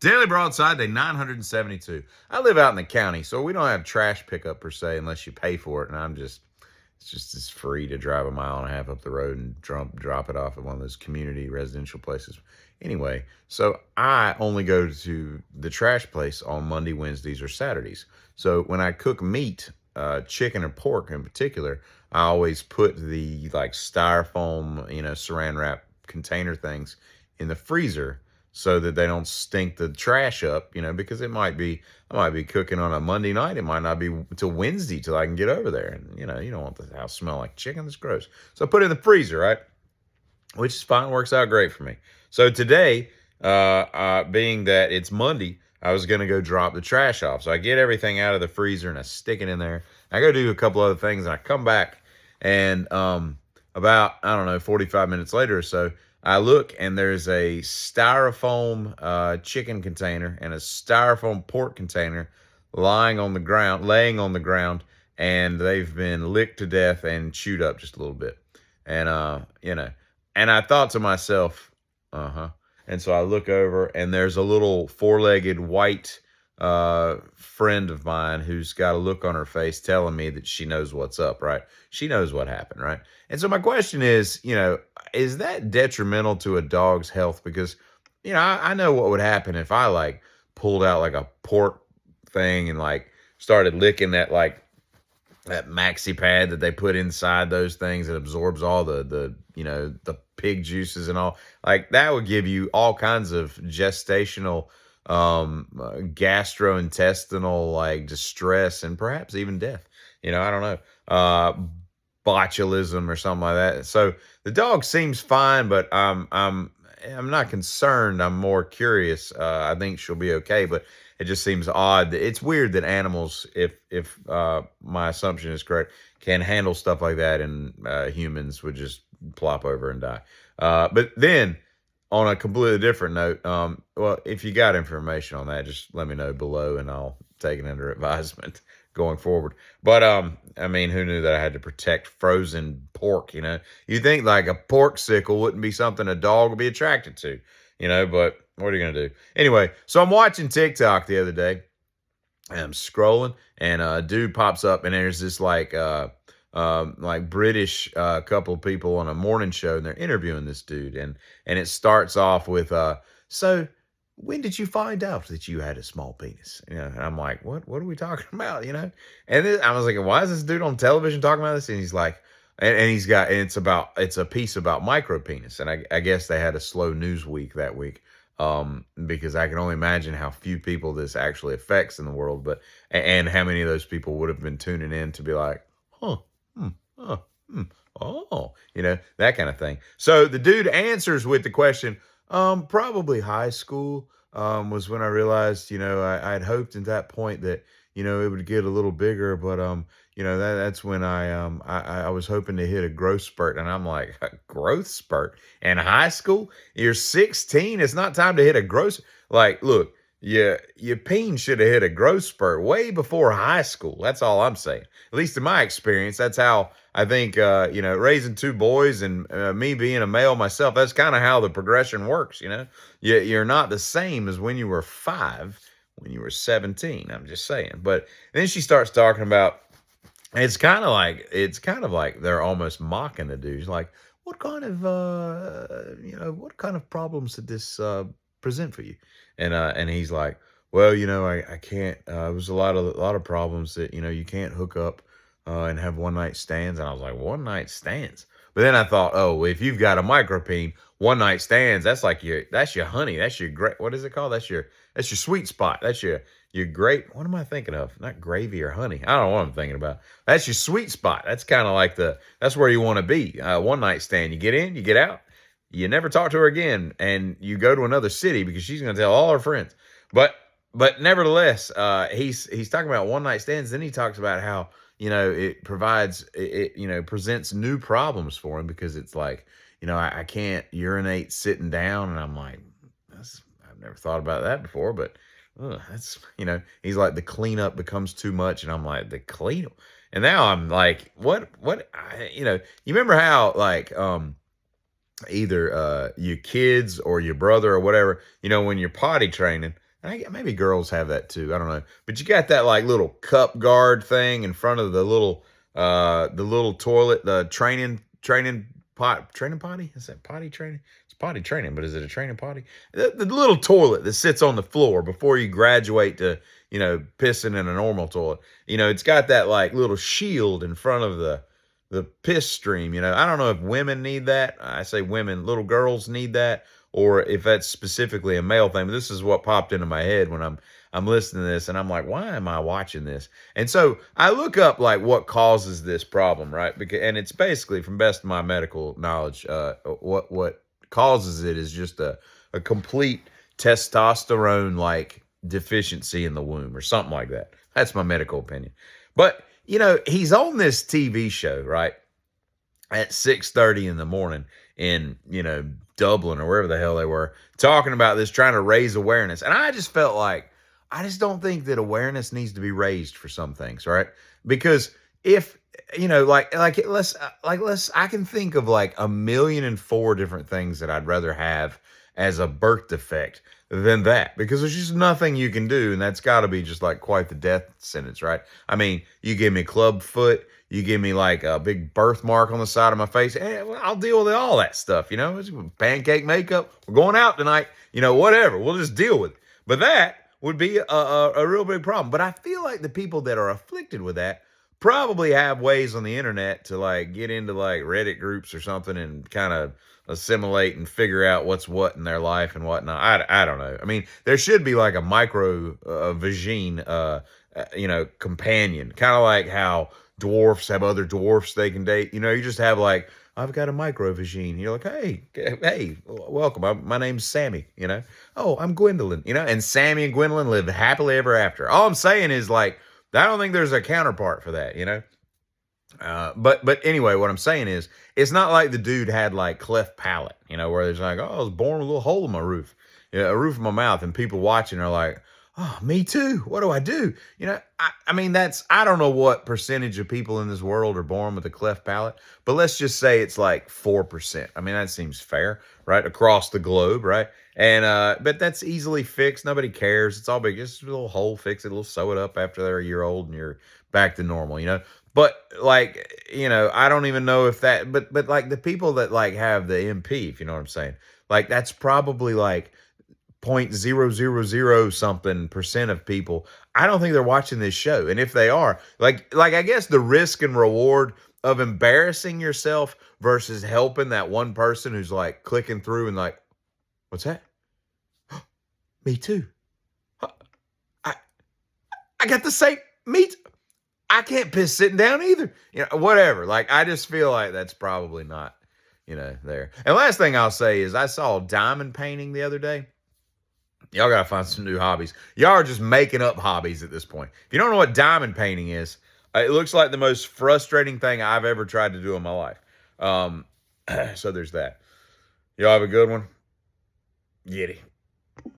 Daily Broadside, day 972. I live out in the county, so we don't have trash pickup per se unless you pay for it. And it's free to drive a mile and a half up the road and drop it off at one of those community residential places. Anyway, so I only go to the trash place on Monday, Wednesdays, or Saturdays. So when I cook meat, chicken or pork in particular, I always put the like styrofoam, saran wrap container things in the freezer so that they don't stink the trash up, because I might be cooking on a Monday night. It might not be until Wednesday till I can get over there. And, you don't want the house smell like chicken. That's gross. So I put it in the freezer, right? Which is fine. Works out great for me. So today, being that it's Monday, I was going to go drop the trash off. So I get everything out of the freezer and I stick it in there. I go do a couple other things and I come back and about, I don't know, 45 minutes later or so, I look and there's a styrofoam chicken container and a styrofoam pork container laying on the ground, and they've been licked to death and chewed up just a little bit. And and I thought to myself, uh-huh. And so I look over and there's a little four-legged white friend of mine who's got a look on her face telling me that she knows what's up, right? She knows what happened, right? And so my question is that detrimental to a dog's health? Because, I know what would happen if I like pulled out like a pork thing and like started licking that maxi pad that they put inside those things that absorbs all the pig juices and all. Like that would give you all kinds of gestational gastrointestinal like distress and perhaps even death. I don't know. Botulism or something like that. So the dog seems fine, but I'm not concerned. I'm more curious. I think she'll be okay, but it just seems odd. It's weird that animals, if my assumption is correct, can handle stuff like that, and humans would just plop over and die. But then, on a completely different note, well, if you got information on that, just let me know below, and I'll take it under advisement going forward. But I mean, who knew that I had to protect frozen pork? You think like a pork sickle wouldn't be something a dog would be attracted to, but what are you gonna do? Anyway, so I'm watching TikTok the other day, and I'm scrolling, and a dude pops up, and there's this like British couple of people on a morning show, and they're interviewing this dude, and it starts off with so when did you find out that you had a small penis? And I'm like, what are we talking about? And then I was like, why is this dude on television talking about this? And he's like, and it's a piece about micro penis, and I guess they had a slow news week that week. Because I can only imagine how few people this actually affects in the world, and how many of those people would have been tuning in to be like, huh, oh, that kind of thing. So the dude answers with the question, probably high school, was when I realized, I'd hoped at that point that, it would get a little bigger, but, that's when I was hoping to hit a growth spurt. And I'm like, a growth spurt in high school? You're 16. It's not time to hit a growth. Like, look, your peen should have hit a growth spurt way before high school. That's all I'm saying. At least in my experience, that's how I think, raising two boys and me being a male myself, that's kind of how the progression works. You're not the same as when you were 5, when you were 17. I'm just saying. But then she starts talking about, it's kind of like they're almost mocking the dude. She's like, what kind of problems did this present for you? And he's like, well, I can't. It was a lot of problems that you can't hook up and have one night stands. And I was like, one night stands. But then I thought, oh, if you've got a micropene, one night stands, that's your honey. That's your great. What is it called? That's your sweet spot. That's your great. What am I thinking of? Not gravy or honey. I don't know what I'm thinking about. That's your sweet spot. That's kind of like that's where you want to be. One night stand. You get in, you get out. You never talk to her again, and you go to another city because she's going to tell all her friends. But nevertheless, he's talking about one night stands. Then he talks about how it presents new problems for him because it's like I can't urinate sitting down, and I'm like, I've never thought about that before, but that's he's like, the cleanup becomes too much, and I'm like, the cleanup, and now I'm like, what you remember how like either your kids or your brother or whatever, when you're potty training, And maybe girls have that too. I don't know. But you got that like little cup guard thing in front of the little toilet, the training potty. Is that potty training? It's potty training, but is it a training potty? The little toilet that sits on the floor before you graduate to, pissing in a normal toilet. It's got that like little shield in front of the piss stream. I don't know if women need that. I say women, little girls need that, or if that's specifically a male thing. But this is what popped into my head when I'm listening to this, and I'm like, why am I watching this? And so I look up like what causes this problem, right? And it's basically, from best of my medical knowledge, what causes it is just a complete testosterone like deficiency in the womb or something like that. That's my medical opinion. But he's on this TV show, right? At 6:30 in the morning in, Dublin or wherever the hell they were, talking about this, trying to raise awareness. And I just felt like, I just don't think that awareness needs to be raised for some things, right? Because if, I can think of like 1,000,004 different things that I'd rather have as a birth defect than that, because there's just nothing you can do. And that's got to be just like quite the death sentence, right? I mean, you give me club foot, you give me like a big birthmark on the side of my face, well, I'll deal with all that stuff, It's pancake makeup. We're going out tonight, whatever. We'll just deal with it. But that would be a real big problem. But I feel like the people that are afflicted with that probably have ways on the internet to like get into like Reddit groups or something and kind of assimilate and figure out what's what in their life and whatnot. I don't know. I mean, there should be like a micro vagine, companion, kind of like how dwarfs have other dwarfs they can date. You just have like, I've got a micro vagine. You're like, hey, welcome. My name's Sammy. Oh, I'm Gwendolyn. And Sammy and Gwendolyn lived happily ever after. All I'm saying is like, I don't think there's a counterpart for that. But anyway, what I'm saying is, it's not like the dude had like cleft palate, where there's like, oh, I was born with a little hole in my roof, a roof in my mouth, and people watching are like, oh, me too. What do I do? I mean, I don't know what percentage of people in this world are born with a cleft palate, but let's just say it's like 4%. I mean, that seems fair, right? Across the globe, right? And, but that's easily fixed. Nobody cares. It's all big. Just a little hole, fix it. We'll sew it up after they're a year old and you're back to normal, But like, I don't even know if that, but like the people that like have the MP, if you know what I'm saying, like that's probably like 0.000 something percent of people. I don't think they're watching this show. And if they are, like I guess the risk and reward of embarrassing yourself versus helping that one person who's like clicking through and like, what's that? Me too. I got the same meat. I can't piss sitting down either. Whatever. Like, I just feel like that's probably not, there. And last thing I'll say is I saw diamond painting the other day. Y'all got to find some new hobbies. Y'all are just making up hobbies at this point. If you don't know what diamond painting is, it looks like the most frustrating thing I've ever tried to do in my life. So there's that. Y'all have a good one. Giddy.